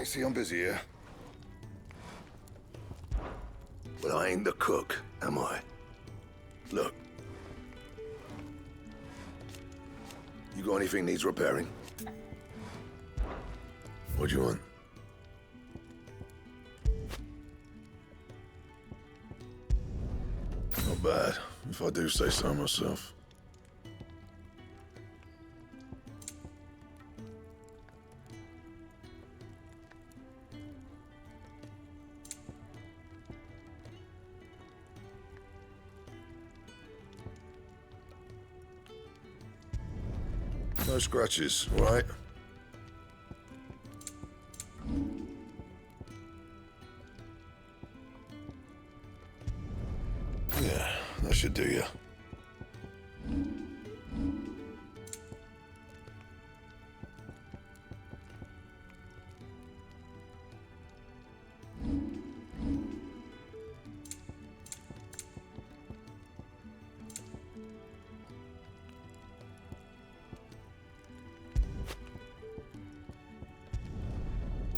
see I'm busy here. But I ain't the cook, am I? Look. You got anything needs repairing? What do you want? Not bad, if I do say so myself. No scratches, all right? Yeah, that should do you.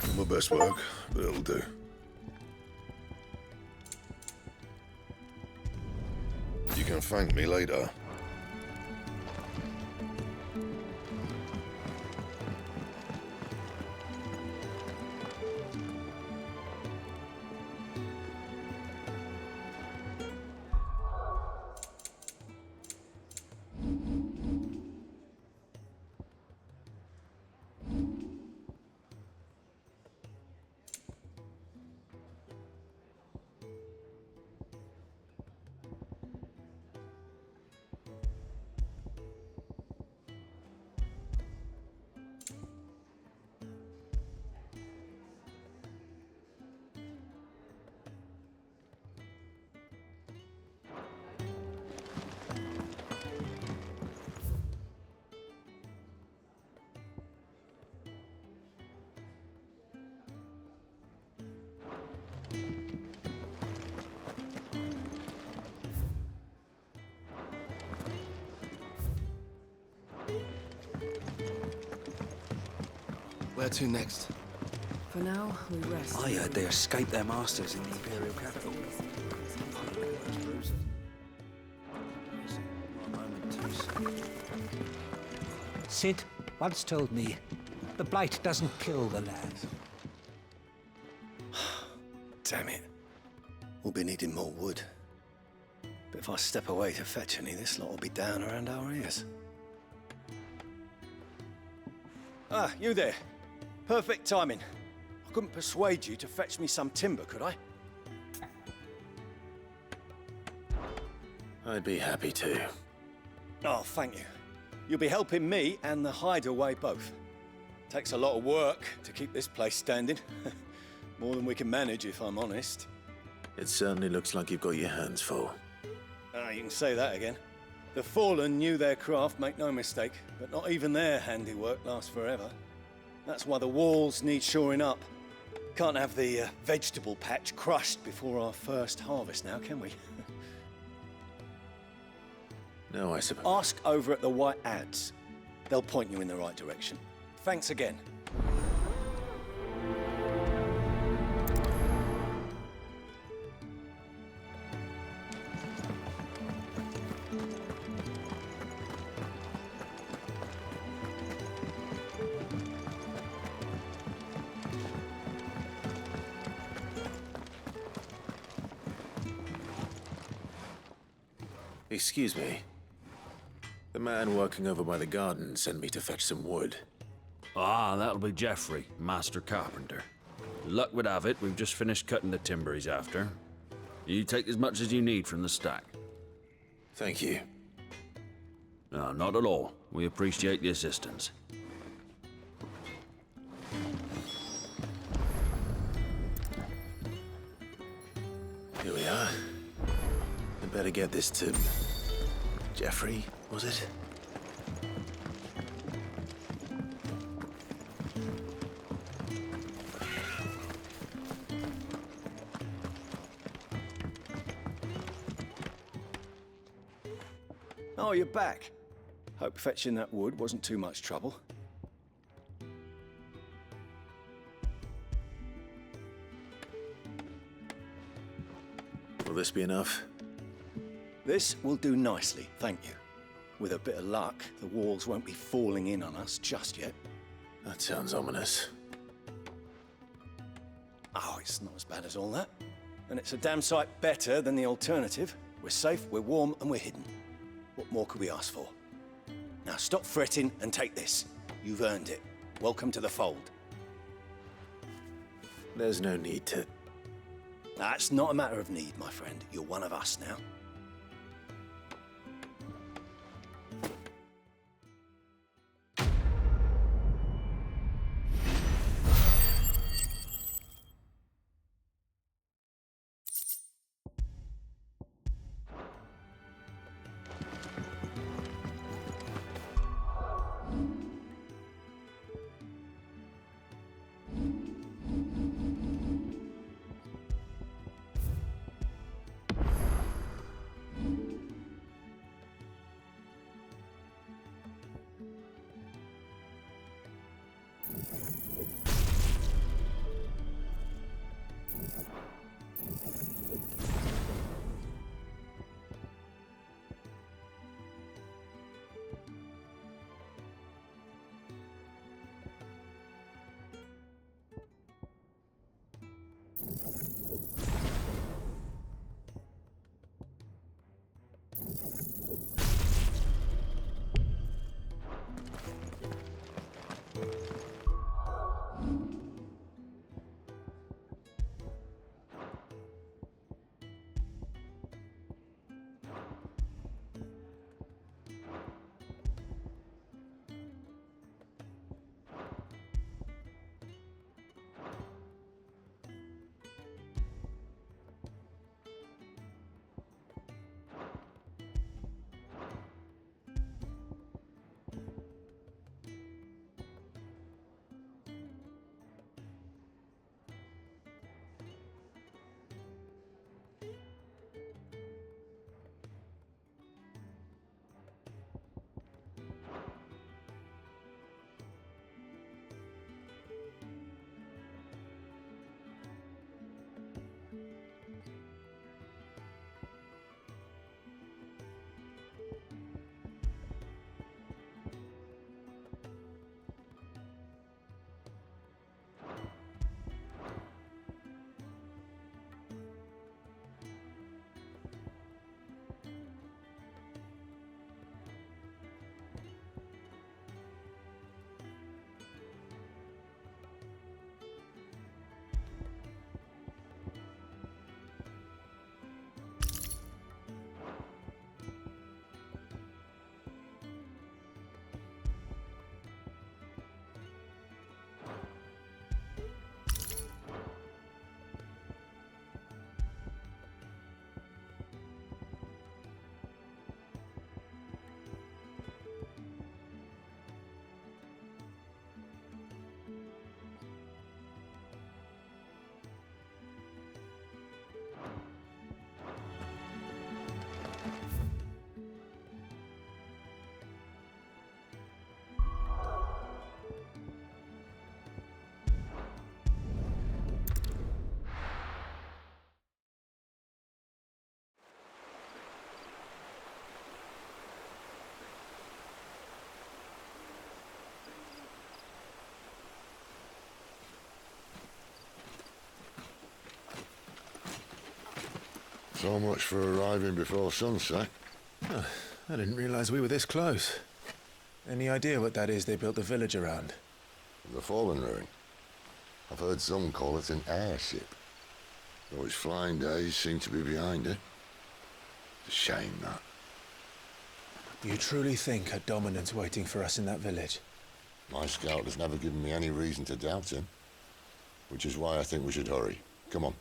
Not my best work, but it'll do. You can thank me later. Where to next? For now, we rest. I heard they escaped their masters in the Imperial capital. Sid once told me, the blight doesn't kill the lads. Damn it. We'll be needing more wood. But if I step away to fetch any, this lot will be down around our ears. Ah, you there. Perfect timing. I couldn't persuade you to fetch me some timber, could I? I'd be happy to. Oh, thank you. You'll be helping me and the hideaway both. Takes a lot of work to keep this place standing. More than we can manage, if I'm honest. It certainly looks like you've got your hands full. Ah, you can say that again. The Fallen knew their craft, make no mistake, but not even their handiwork lasts forever. That's why the walls need shoring up. Can't have the vegetable patch crushed before our first harvest now, can we? No, I suppose. Ask over at the White Ads. They'll point you in the right direction. Thanks again. Excuse me. The man working over by the garden sent me to fetch some wood. Ah, that'll be Geoffrey, master carpenter. Luck would have it, we've just finished cutting the timber he's after. You take as much as you need from the stack. Thank you. No, not at all. We appreciate the assistance. Here we are. I better get this to... Geoffrey, was it? Oh, you're back. Hope fetching that wood wasn't too much trouble. Will this be enough? This will do nicely, thank you. With a bit of luck, the walls won't be falling in on us just yet. That sounds ominous. Oh, it's not as bad as all that. And it's a damn sight better than the alternative. We're safe, we're warm, and we're hidden. What more could we ask for? Now stop fretting and take this. You've earned it. Welcome to the fold. There's no need to... That's not a matter of need, my friend. You're one of us now. So much for arriving before sunset. Oh, I didn't realize we were this close. Any idea what that is they built the village around? The fallen ruin. I've heard some call it an airship. Though its flying days seem to be behind it. It's a shame, that. You truly think a dominant's waiting for us in that village? My scout has never given me any reason to doubt him. Which is why I think we should hurry. Come on.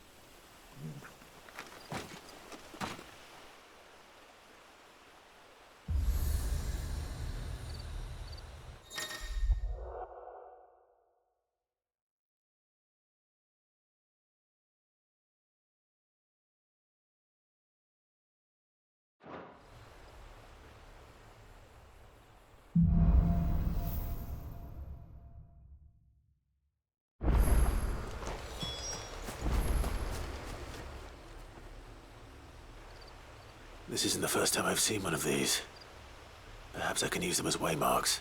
This isn't the first time I've seen one of these. Perhaps I can use them as waymarks.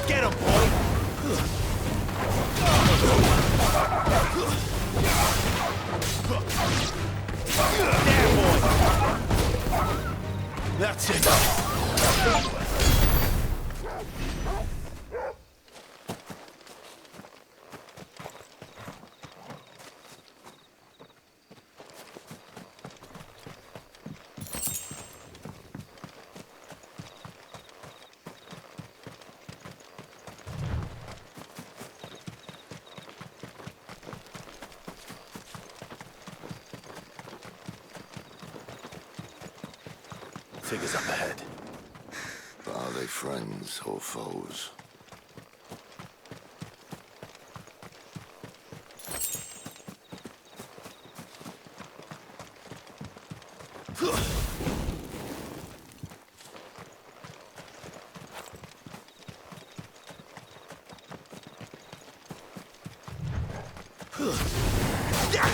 Get him, boy! There, boy! That's it. Figures up ahead. Are they friends or foes?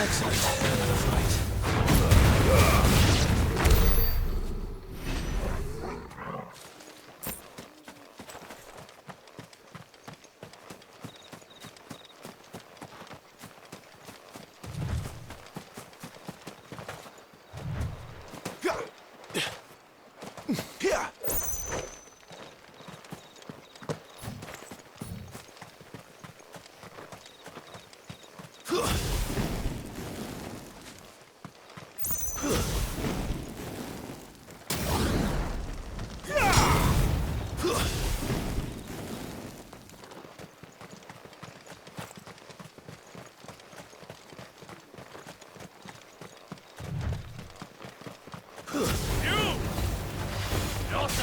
Excellent. Another fight.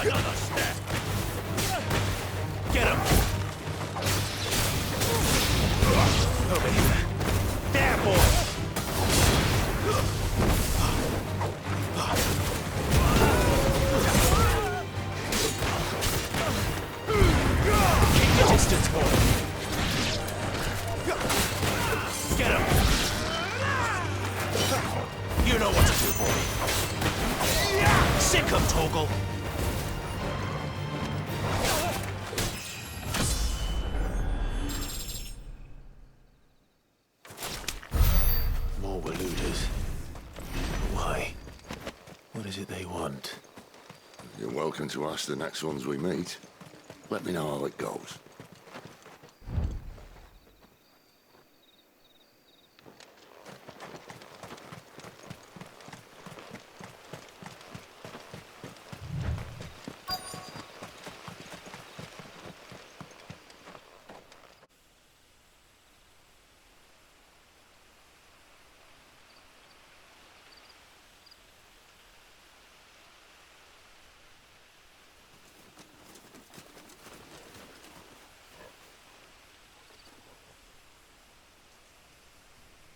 Another step. Get him! Over here. There, boy! Keep your distance, boy! Get him! You know what to do, boy! Sick him, Toggle! More Waluders. Why? What is it they want? You're welcome to ask the next ones we meet. Let me know how it goes.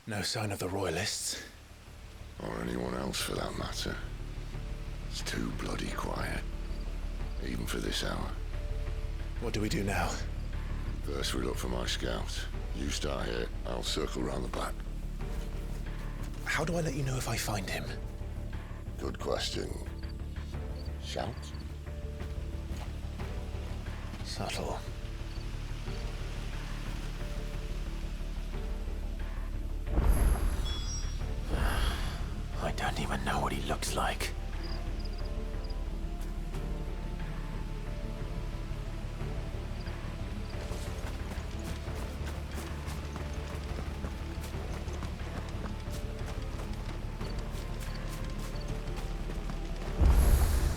No sign of the Royalists. Or anyone else for that matter. It's too bloody quiet. Even for this hour. What do we do now? First we look for my scout. You start here, I'll circle round the back. How do I let you know if I find him? Good question. Shout? Subtle. I don't even know what he looks like.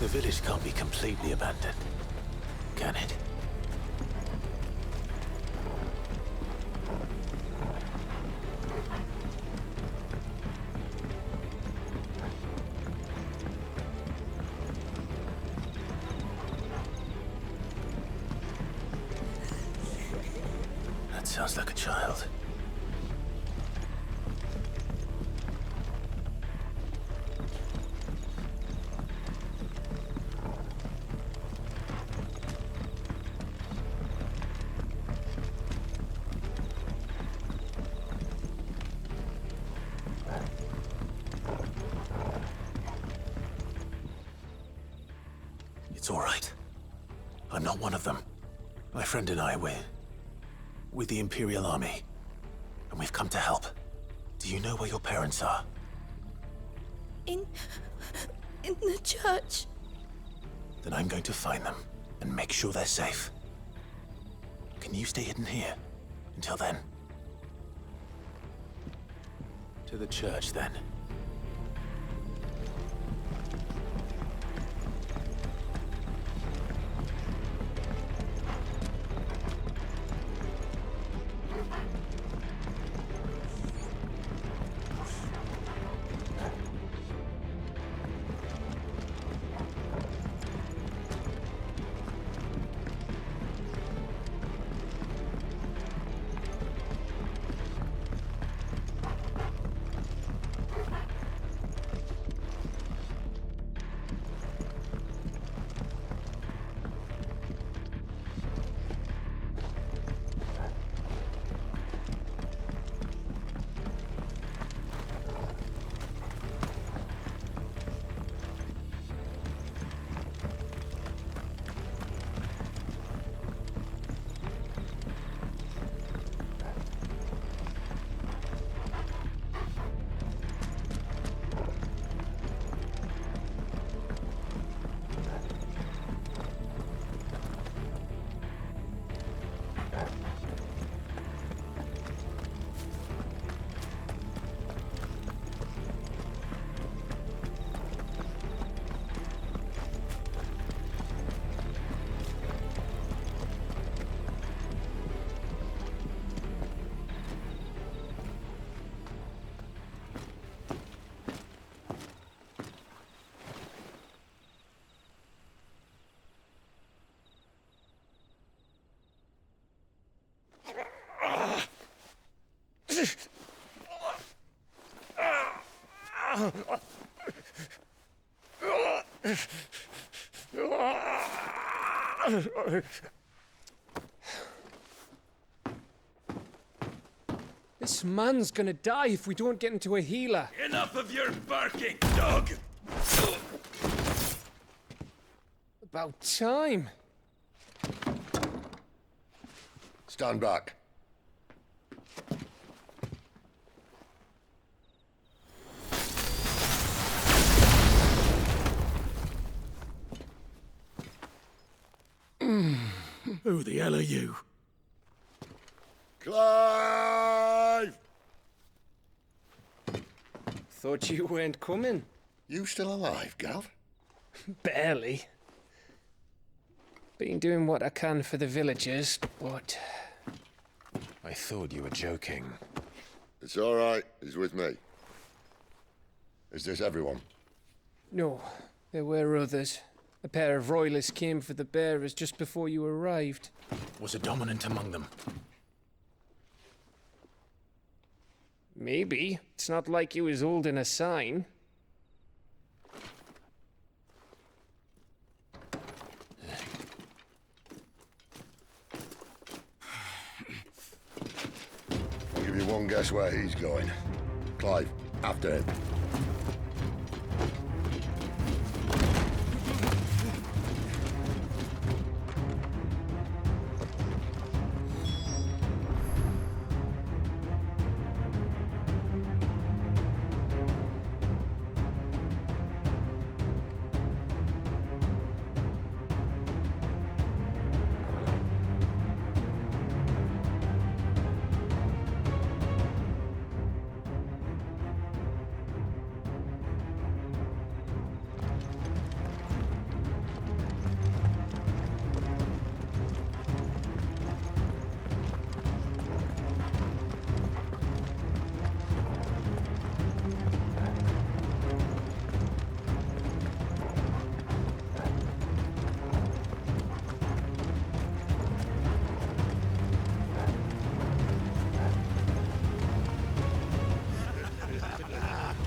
The village can't be completely abandoned, can it? That sounds like a child. It's all right. I'm not one of them. My friend and I, we're with the Imperial Army, and we've come to help. Do you know where your parents are? In the church. Then I'm going to find them and make sure they're safe. Can you stay hidden here until then? To the church, then. This man's gonna die if we don't get into a healer. Enough of your barking, dog! About time. Stand back. Who the hell are you? Clive! Thought you weren't coming. You still alive, Gav? Barely. Been doing what I can for the villagers, but... I thought you were joking. It's all right. He's with me. Is this everyone? No, there were others. A pair of royalists came for the bearers just before you arrived. Was a dominant among them? Maybe. It's not like he was holding a sign. I'll give you one guess where he's going. Clive, after him.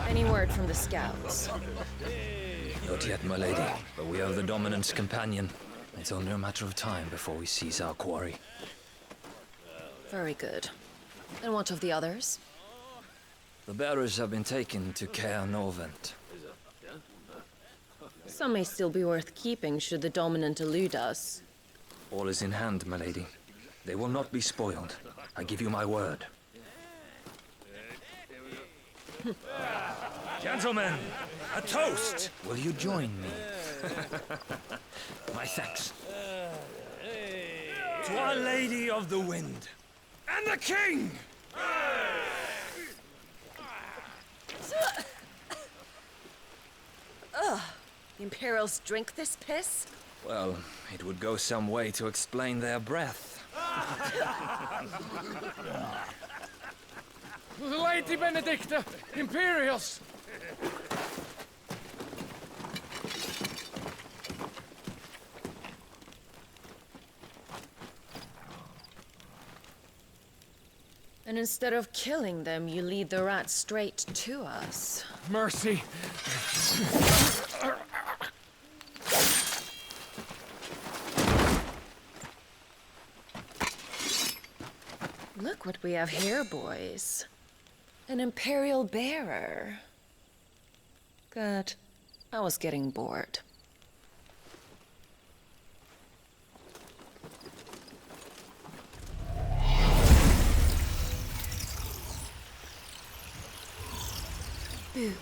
Any word from the scouts? Not yet, my lady, but we have the Dominant's companion. It's only a matter of time before we seize our quarry. Very good. And what of the others? The bearers have been taken to Caer Norvent. Some may still be worth keeping should the Dominant elude us. All is in hand, my lady. They will not be spoiled. I give you my word. Gentlemen, a toast! Will you join me? My thanks. To Our Lady of the Wind. And the King! Ugh. The Imperials drink this piss? Well, it would go some way to explain their breath. Lady Benedicta! Imperials! And instead of killing them, you lead the rats straight to us. Mercy! Look what we have here, boys. An Imperial bearer. Good. I was getting bored. Boo.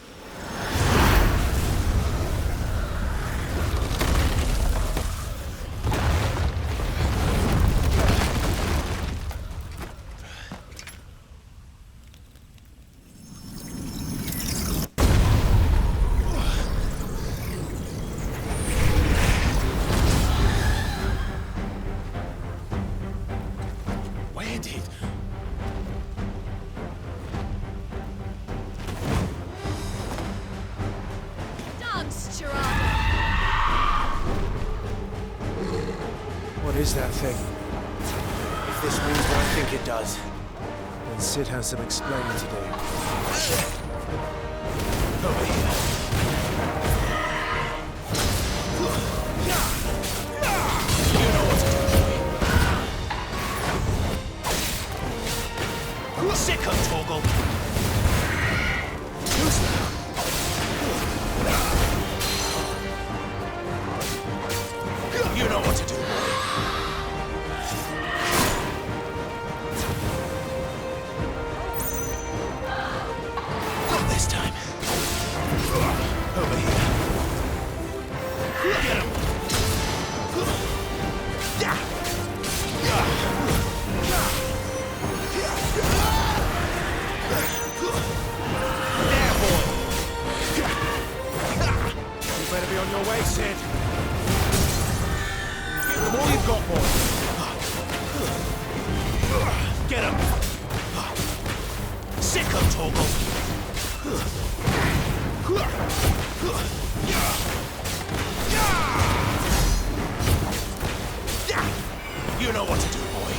Where did... What is that thing? If this means what I think it does. Then Sid has some explaining to do. Over here. You know what to do, boy. Sick of Torgal. Who's that? You know what to do, boy. Not this time. Over here. Get him. There, boy. You better be on your way, Sid. Give them all you've got, boy. Get him. Sick of Torgal. You know what to do, boy.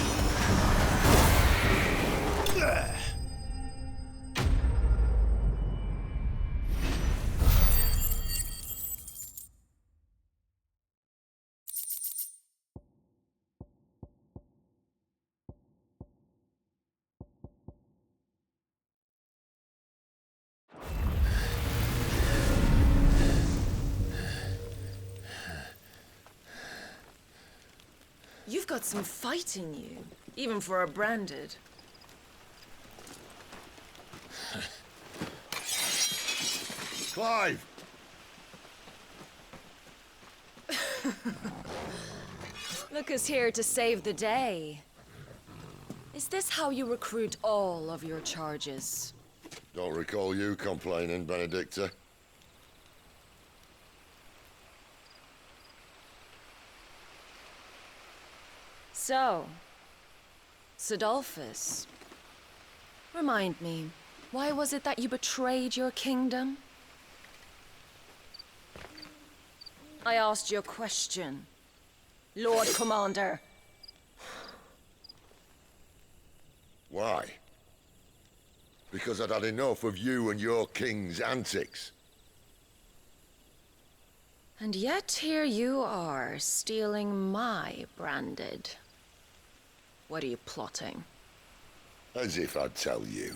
You've got some fight in you, even for a branded. Clive! Look who's here to save the day. Is this how you recruit all of your charges? Don't recall you complaining, Benedicta. So, Sidolphus, remind me, why was it that you betrayed your kingdom? I asked you a question, Lord Commander. Why? Because I'd had enough of you and your king's antics. And yet here you are, stealing my branded. What are you plotting? As if I'd tell you.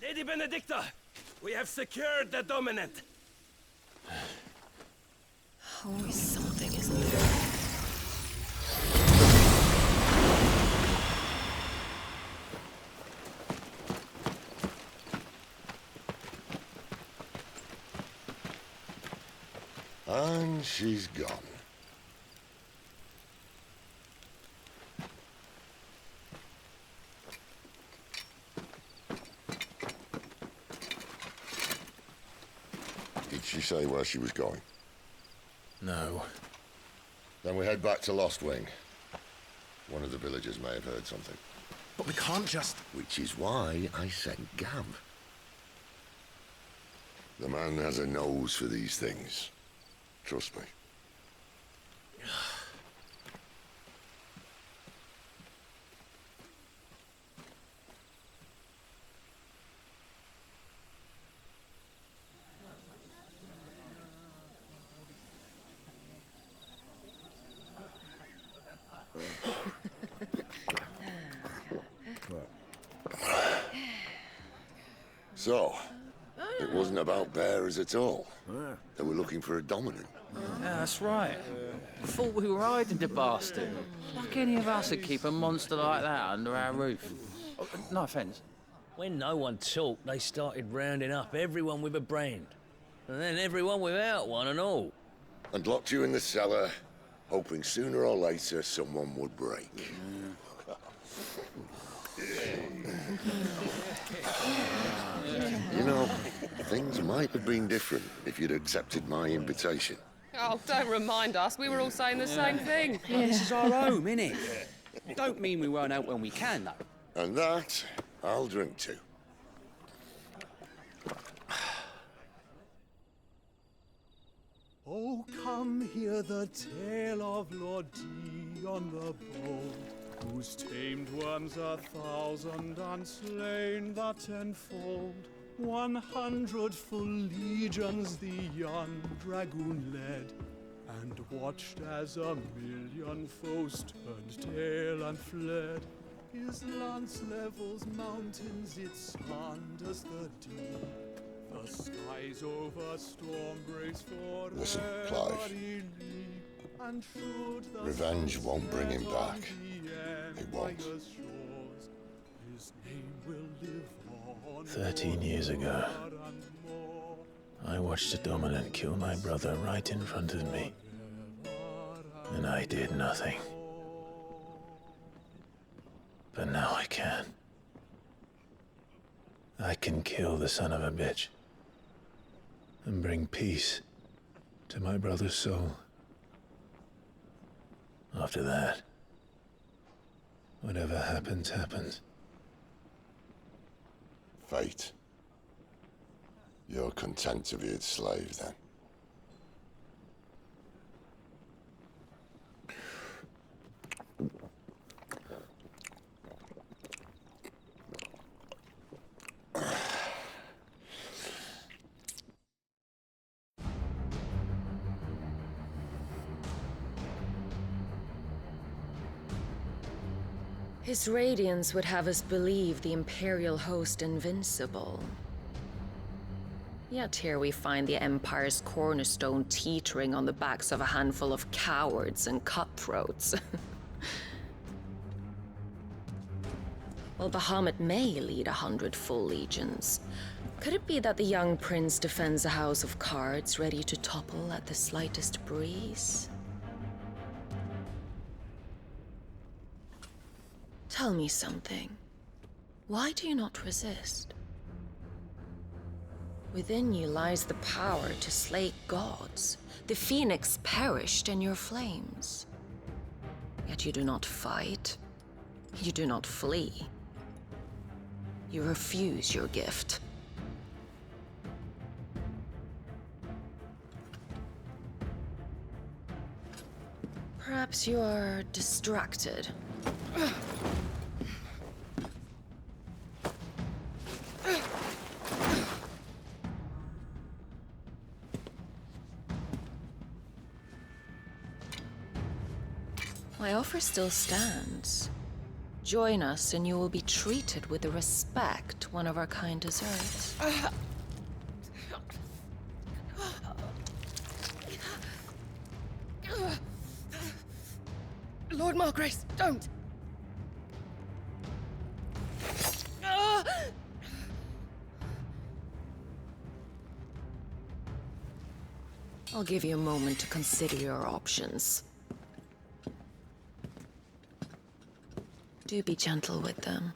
Lady Benedicta, we have secured the dominant. Always something, isn't there? And she's gone. Did she say where she was going? No. Then we head back to Lost Wing. One of the villagers may have heard something. But we can't just... Which is why I sent Gav. The man has a nose for these things. Trust me. So, it wasn't about bearers at all. They were looking for a dominant. Yeah, that's right. Thought we were hiding the bastard. Like any of us would keep a monster like that under our roof. Oh, no offence. When no one talked, they started rounding up everyone with a brand. And then everyone without one and all. And locked you in the cellar, hoping sooner or later someone would break. You know, things might have been different if you'd accepted my invitation. Oh, don't remind us. We were all saying the same thing. Well, this is our home, innit? Don't mean we won't out when we can, though. And that, I'll drink to. Oh, come hear the tale of Lord Dion the Bold, whose tamed worms 1,000 and slain the tenfold. 100 full legions the young dragoon led, and watched as 1,000,000 foes turned tail and fled. His lance levels mountains, it sanders the deep. The skies over storm breaks for Listen, Clive. Revenge won't bring him back. It won't. 13 years ago, I watched a dominant kill my brother right in front of me. And I did nothing. But now I can. I can kill the son of a bitch. And bring peace to my brother's soul. After that, whatever happens, happens. Fate. You're content to be its slave, then? His radiance would have us believe the Imperial host invincible. Yet here we find the Empire's cornerstone teetering on the backs of a handful of cowards and cutthroats. While Bahamut may lead 100 full legions, could it be that the young prince defends a house of cards ready to topple at the slightest breeze? Tell me something. Why do you not resist? Within you lies the power to slay gods. The phoenix perished in your flames. Yet you do not fight. You do not flee. You refuse your gift. Perhaps you are distracted. My offer still stands. Join us and you will be treated with the respect one of our kind deserves. Lord Margrace, don't! I'll give you a moment to consider your options. Do be gentle with them.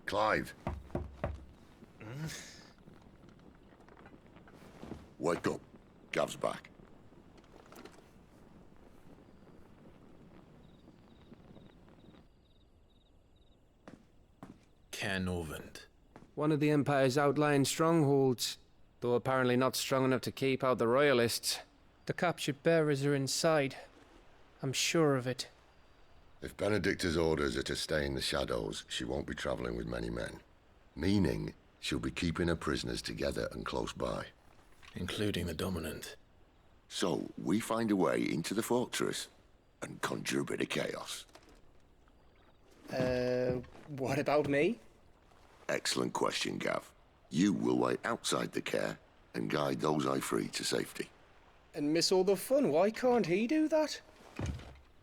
Clive. Wake up. Gav's back. Canovant. One of the Empire's outlying strongholds, though apparently not strong enough to keep out the Royalists. The captured bearers are inside. I'm sure of it. If Benedicta's orders are to stay in the shadows, she won't be traveling with many men. Meaning, she'll be keeping her prisoners together and close by. Including the Dominant. So, we find a way into the fortress and conjure a bit of chaos. What about me? Excellent question, Gav. You will wait outside the care and guide those I free to safety. And miss all the fun. Why can't he do that?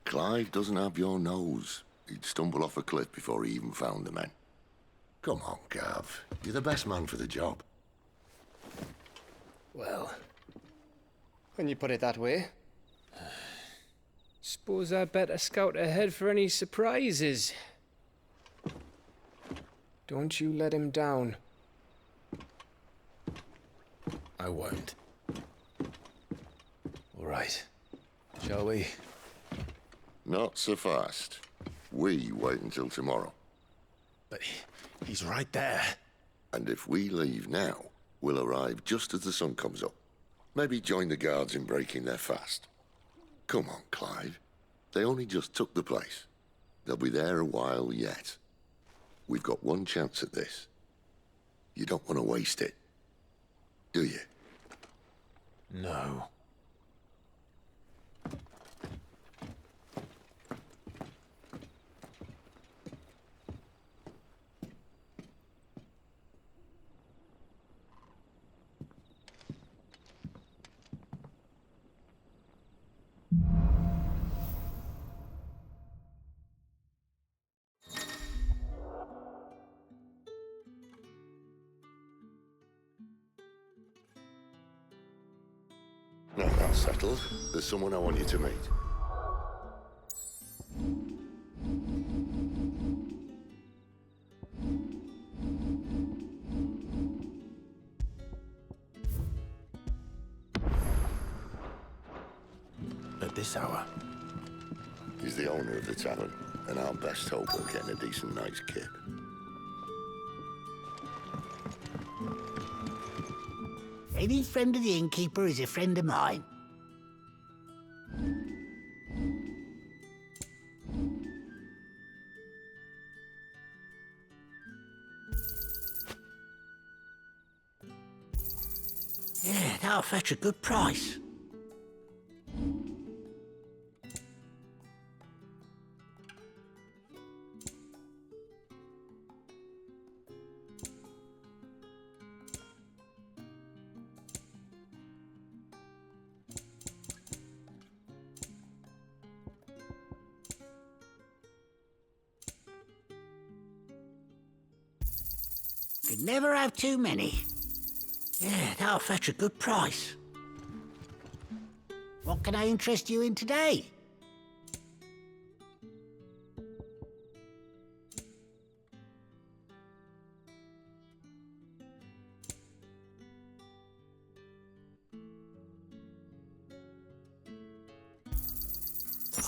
Clive doesn't have your nose. He'd stumble off a cliff before he even found the men. Come on, Gav. You're the best man for the job. Well, when you put it that way. Suppose I better scout ahead for any surprises. Don't you let him down. I won't. All right. Shall we? Not so fast. We wait until tomorrow. But he's right there. And if we leave now, we'll arrive just as the sun comes up. Maybe join the guards in breaking their fast. Come on, Clive. They only just took the place. They'll be there a while yet. We've got one chance at this. You don't want to waste it, do you? No. Now that's settled. There's someone I want you to meet. At this hour? He's the owner of the tavern, and our best hope of getting a decent night's kip. Any friend of the innkeeper is a friend of mine. Yeah, that'll fetch a good price. Could never have too many. Yeah, that'll fetch a good price. What can I interest you in today?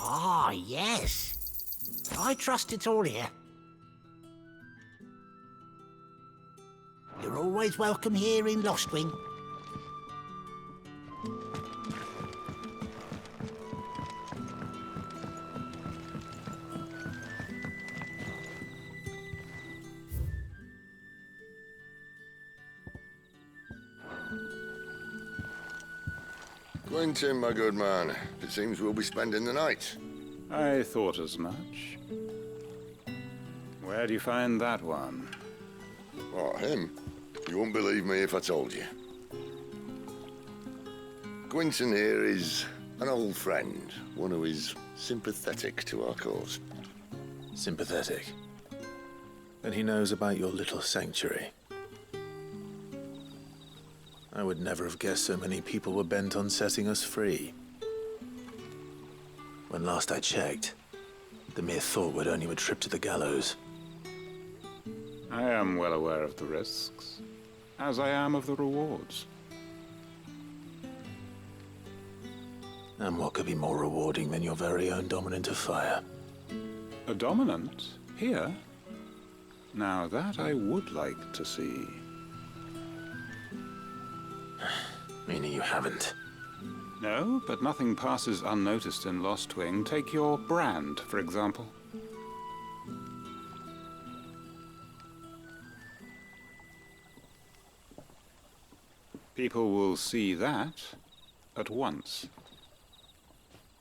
Ah, yes. I trust it's all here. You're always welcome here in Lostwing. Quentin, my good man. It seems we'll be spending the night. I thought as much. Where do you find that one? What, him? You wouldn't believe me if I told you. Quentin here is an old friend, one who is sympathetic to our cause. Sympathetic? Then he knows about your little sanctuary. I would never have guessed so many people were bent on setting us free. When last I checked, the mere thought would earn you a trip to the gallows. I am well aware of the risks, as I am of the rewards. And what could be more rewarding than your very own dominant of fire? A dominant? Here? Now that I would like to see. Meaning you haven't? No, but nothing passes unnoticed in Lostwing. Take your brand, for example. People will see that at once.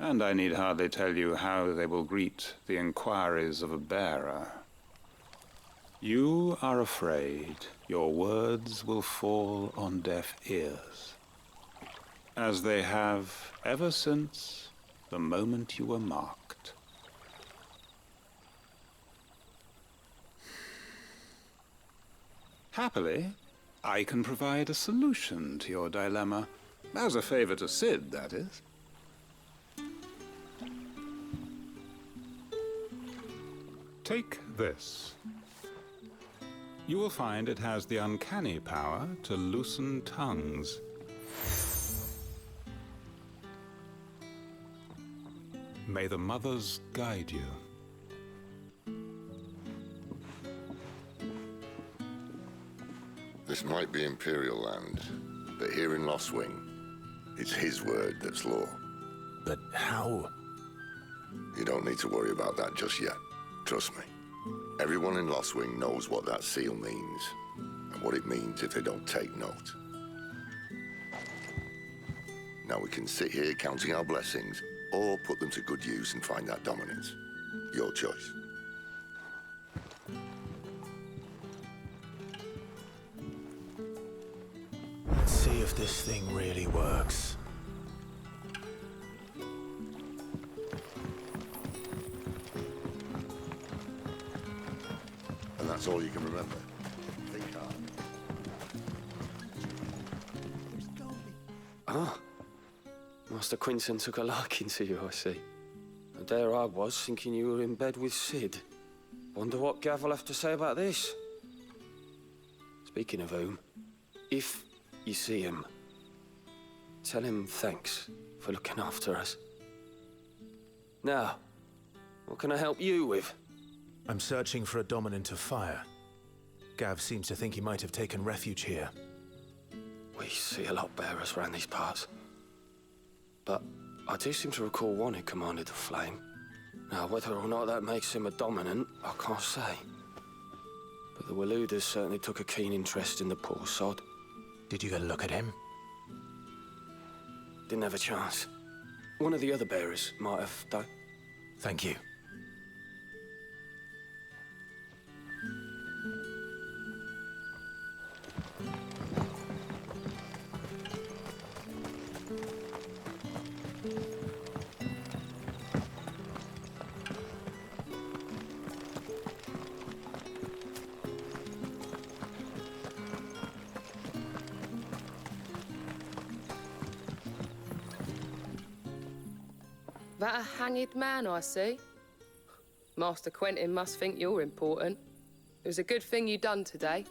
And I need hardly tell you how they will greet the inquiries of a bearer. You are afraid your words will fall on deaf ears, as they have ever since the moment you were marked. Happily, I can provide a solution to your dilemma, as a favor to Sid, that is. Take this. You will find it has the uncanny power to loosen tongues. May the mothers guide you. This might be Imperial land, but here in Lostwing, it's his word that's law. But how? You don't need to worry about that just yet. Trust me. Everyone in Lostwing knows what that seal means, and what it means if they don't take note. Now we can sit here counting our blessings, or put them to good use and find that dominance. Your choice. Let's see if this thing really works. And that's all you can remember. Think hard. Ah. Master Quinton took a liking to you, I see. And there I was, thinking you were in bed with Sid. Wonder what Gav will have to say about this. Speaking of whom, if you see him, tell him thanks for looking after us. Now, what can I help you with? I'm searching for a dominant of fire. Gav seems to think he might have taken refuge here. We see a lot bearers around these parts. But I do seem to recall one who commanded the flame. Now, whether or not that makes him a dominant, I can't say. But the Waluders certainly took a keen interest in the poor sod. Did you get a look at him? Didn't have a chance. One of the other bearers might have, though. Thank you. That a hanged man, I see. Master Quentin must think you're important. It was a good thing you done today,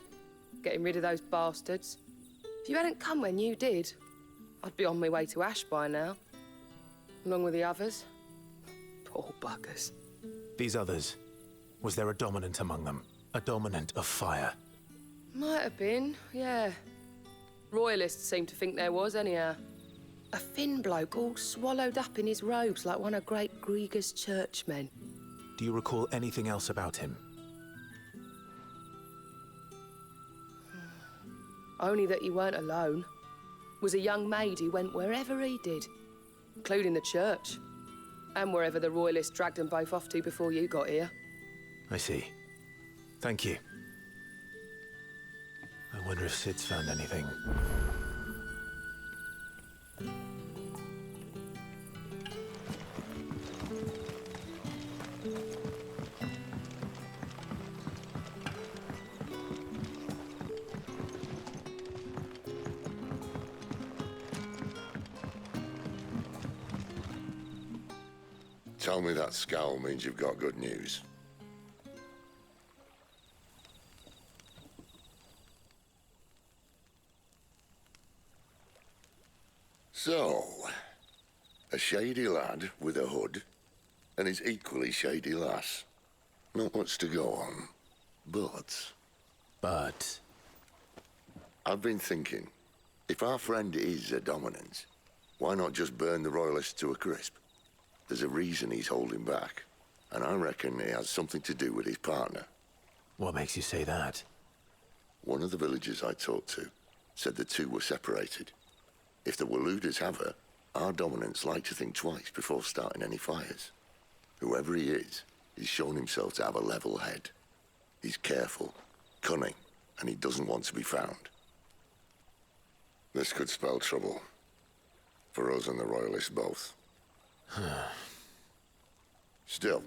getting rid of those bastards. If you hadn't come when you did, I'd be on my way to Ash by now, along with the others. Poor buggers. These others, was there a dominant among them? A dominant of fire? Might have been, yeah. Royalists seem to think there was, anyhow. A thin bloke all swallowed up in his robes like one of Great Grieger's churchmen. Do you recall anything else about him? Only that he weren't alone. Was a young maid who went wherever he did, including the church, and wherever the Royalists dragged them both off to before you got here. I see. Thank you. I wonder if Sid's found anything. Tell me that scowl means you've got good news. So, a shady lad with a hood, and his equally shady lass. Not much to go on, but... I've been thinking, if our friend is a dominant, why not just burn the Royalists to a crisp? There's a reason he's holding back, and I reckon it has something to do with his partner. What makes you say that? One of the villagers I talked to said the two were separated. If the Waluders have her, our dominants like to think twice before starting any fires. Whoever he is, he's shown himself to have a level head. He's careful, cunning, and he doesn't want to be found. This could spell trouble. For us and the Royalists both. Still,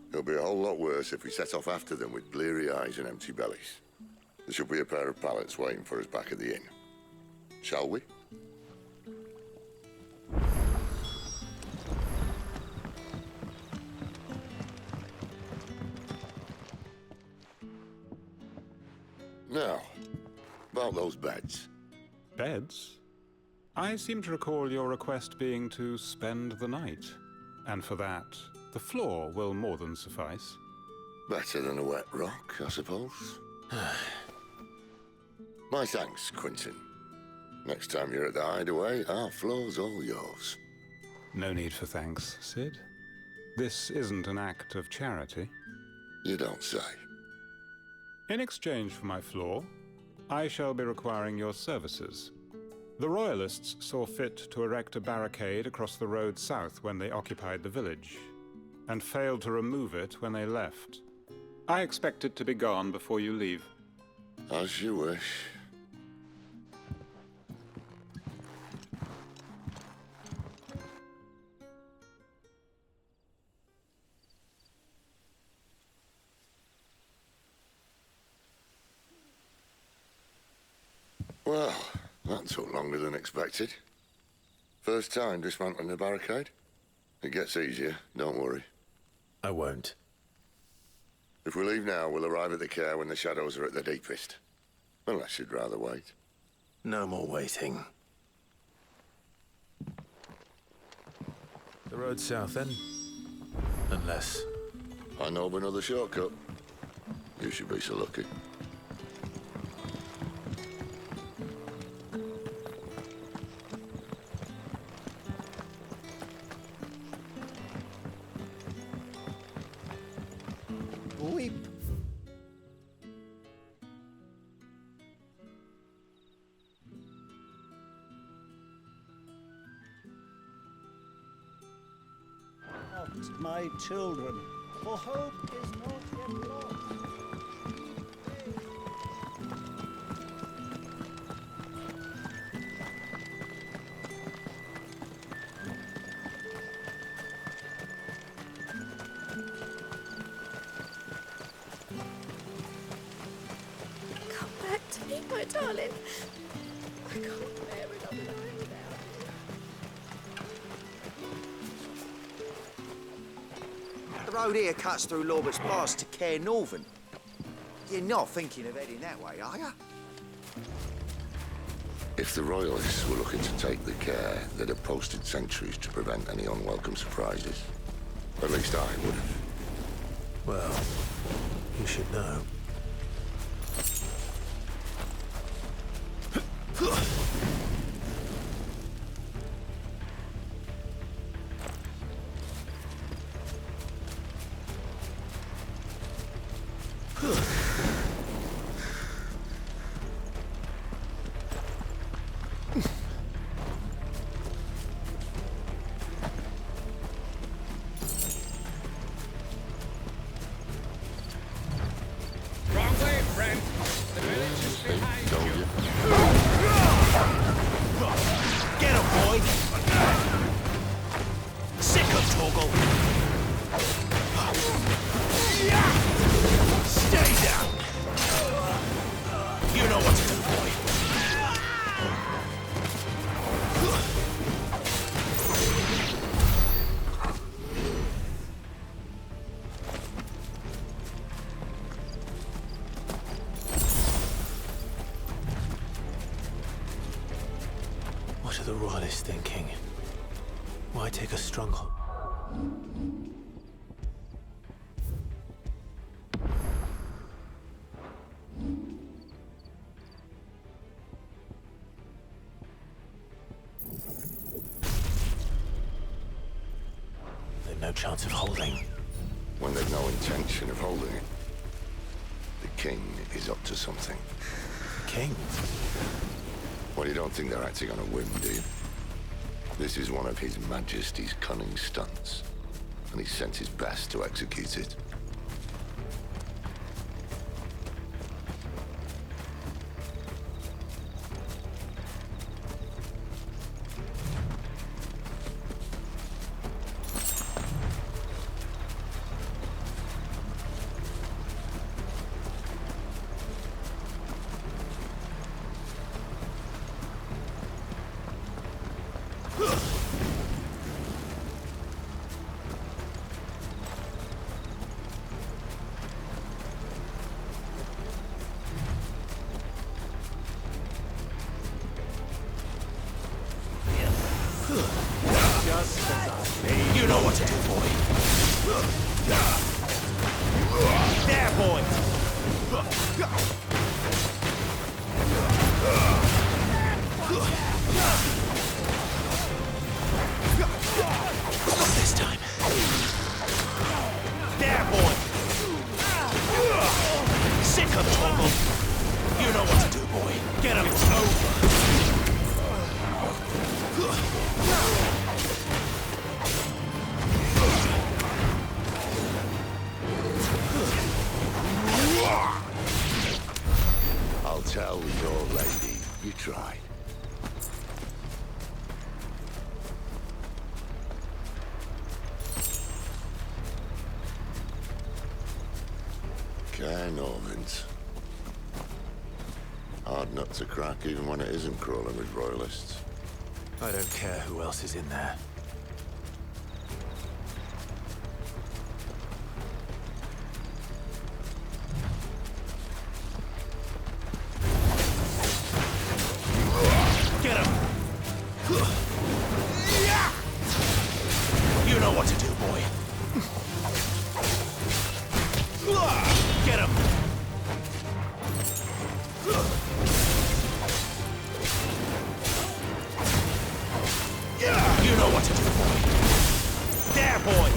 it'll be a whole lot worse if we set off after them with bleary eyes and empty bellies. There should be a pair of pallets waiting for us back at the inn. Shall we? Now, about those beds. Beds? I seem to recall your request being to spend the night. And for that, the floor will more than suffice. Better than a wet rock, I suppose. My thanks, Quentin. Next time you're at the hideaway, our floor's all yours. No need for thanks, Sid. This isn't an act of charity. You don't say. In exchange for my floor, I shall be requiring your services. The Royalists saw fit to erect a barricade across the road south when they occupied the village, and failed to remove it when they left. I expect it to be gone before you leave. As you wish. Well, that took longer than expected. First time dismantling the barricade? It gets easier, don't worry. I won't. If we leave now, we'll arrive at the care when the shadows are at their deepest. Unless you'd rather wait. No more waiting. The road south, then? Unless... I know of another shortcut. You should be so lucky. Weep. Not my children, for hope is not yet lost. Come back to me, my darling. I can't bear another night without you. The road here cuts through Lorbert's Pass to Care Northern. You're not thinking of heading that way, are you? If the Royalists were looking to take the care, they'd have posted sentries to prevent any unwelcome surprises. At least I would have. Well, you should know. What are the Royalists thinking? Why take a stronghold? They've no chance of holding. When they've no intention of holding it. The king is up to something. King? Well, you don't think they're acting on a whim, do you? This is one of His Majesty's cunning stunts, and he's sent his best to execute it. You know what to do, boy. There, boy. Not this time. There, boy. Sick of trouble. You know what to do, boy. Get him. It's over. I'll tell your lady you tried. Caernarvon's. Hard nut to crack even when it isn't crawling with royalists. I don't care who else is in there. Get him! You know what to do, boy. Get him! You know what to do, boy. There, boy!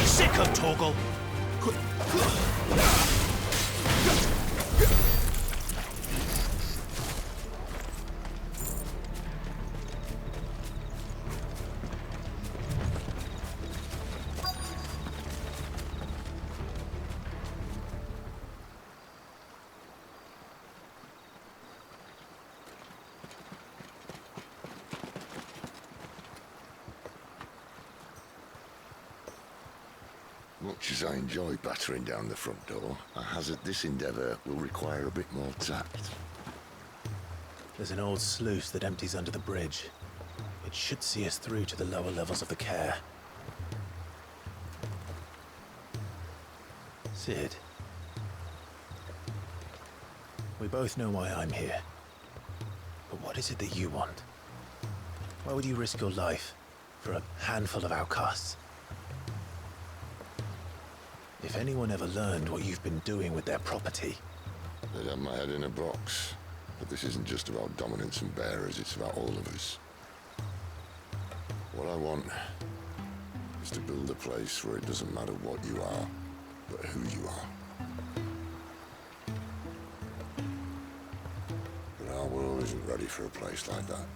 Sick of Torgal. Much as I enjoy battering down the front door, I hazard this endeavour will require a bit more tact. There's an old sluice that empties under the bridge. It should see us through to the lower levels of the care. Sid. We both know why I'm here. But what is it that you want? Why would you risk your life for a handful of outcasts? If anyone ever learned what you've been doing with their property... They'd have my head in a box. But this isn't just about dominance and bearers, it's about all of us. What I want is to build a place where it doesn't matter what you are, but who you are. But our world isn't ready for a place like that.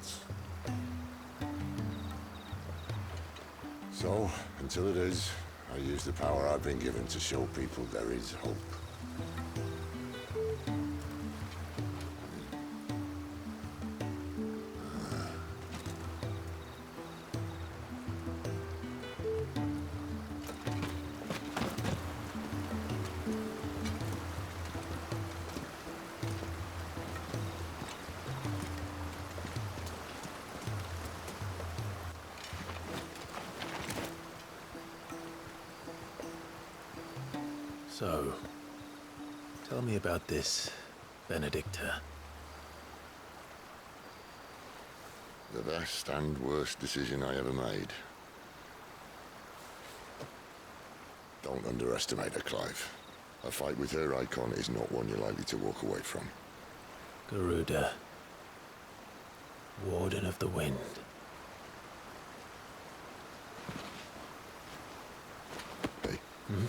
So, until it is, I use the power I've been given to show people there is hope. So, tell me about this Benedicta. The best and worst decision I ever made. Don't underestimate her, Clive. A fight with her icon is not one you're likely to walk away from. Garuda. Warden of the Wind. Hey. Hmm?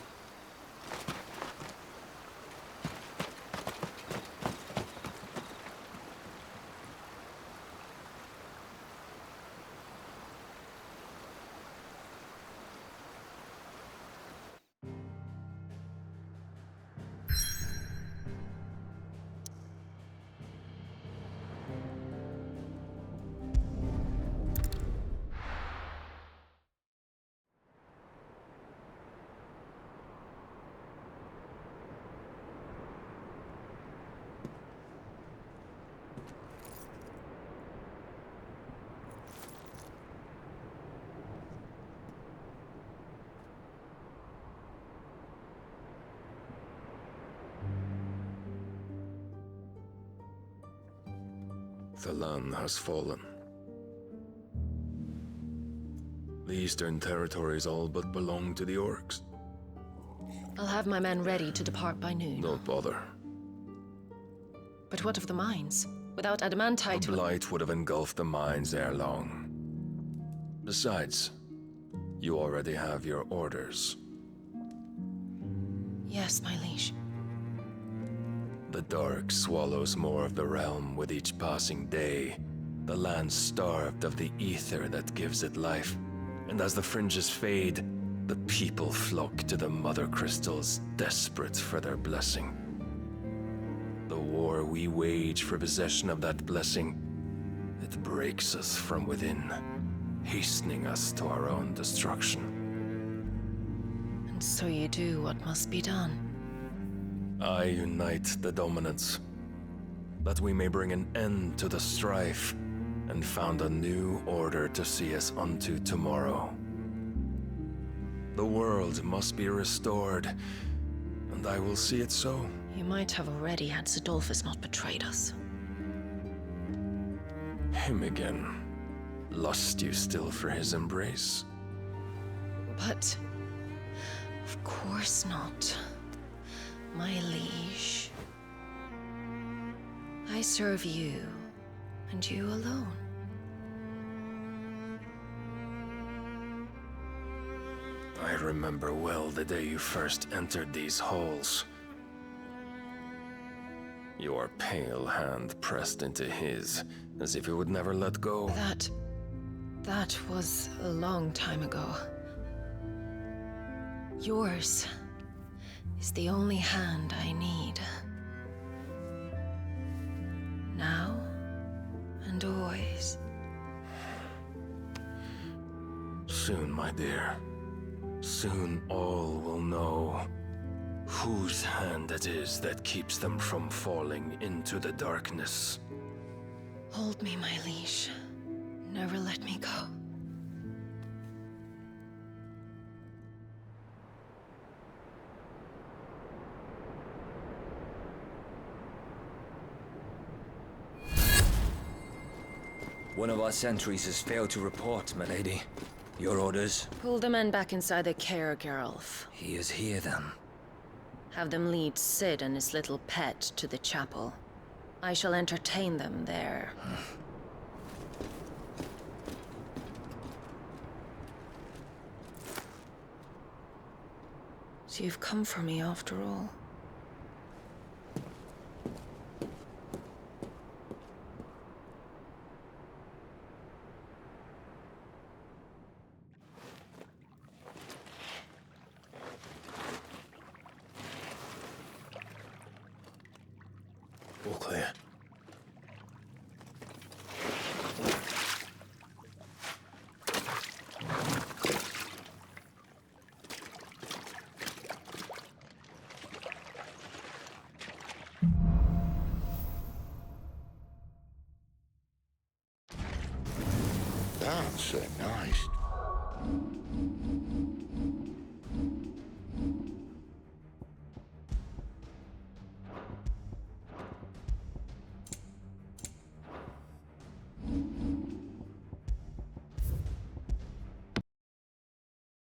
The land has fallen. The Eastern Territories all but belong to the Orcs. I'll have my men ready to depart by noon. Don't bother. But what of the mines? Without adamantite... The blight would have engulfed the mines ere long. Besides, you already have your orders. Yes, my liege. The dark swallows more of the realm with each passing day. The land starved of the ether that gives it life. And as the fringes fade, the people flock to the mother crystals, desperate for their blessing. The war we wage for possession of that blessing, it breaks us from within, hastening us to our own destruction. And so you do what must be done. I unite the dominants, that we may bring an end to the strife, and found a new order to see us unto tomorrow. The world must be restored, and I will see it so. You might have already had Zidolphus not betrayed us. Him again. Lust you still for his embrace? But... of course not. My liege. I serve you, and you alone. I remember well the day you first entered these halls. Your pale hand pressed into his, as if it would never let go. That was a long time ago. Yours is the only hand I need. Now and always. Soon, my dear. Soon all will know whose hand it is that keeps them from falling into the darkness. Hold me, my liege. Never let me go. One of our sentries has failed to report, my lady. Your orders? Pull the men back inside the care, Geralf. He is here, then. Have them lead Sid and his little pet to the chapel. I shall entertain them there. So you've come for me after all. All clear. That's nice.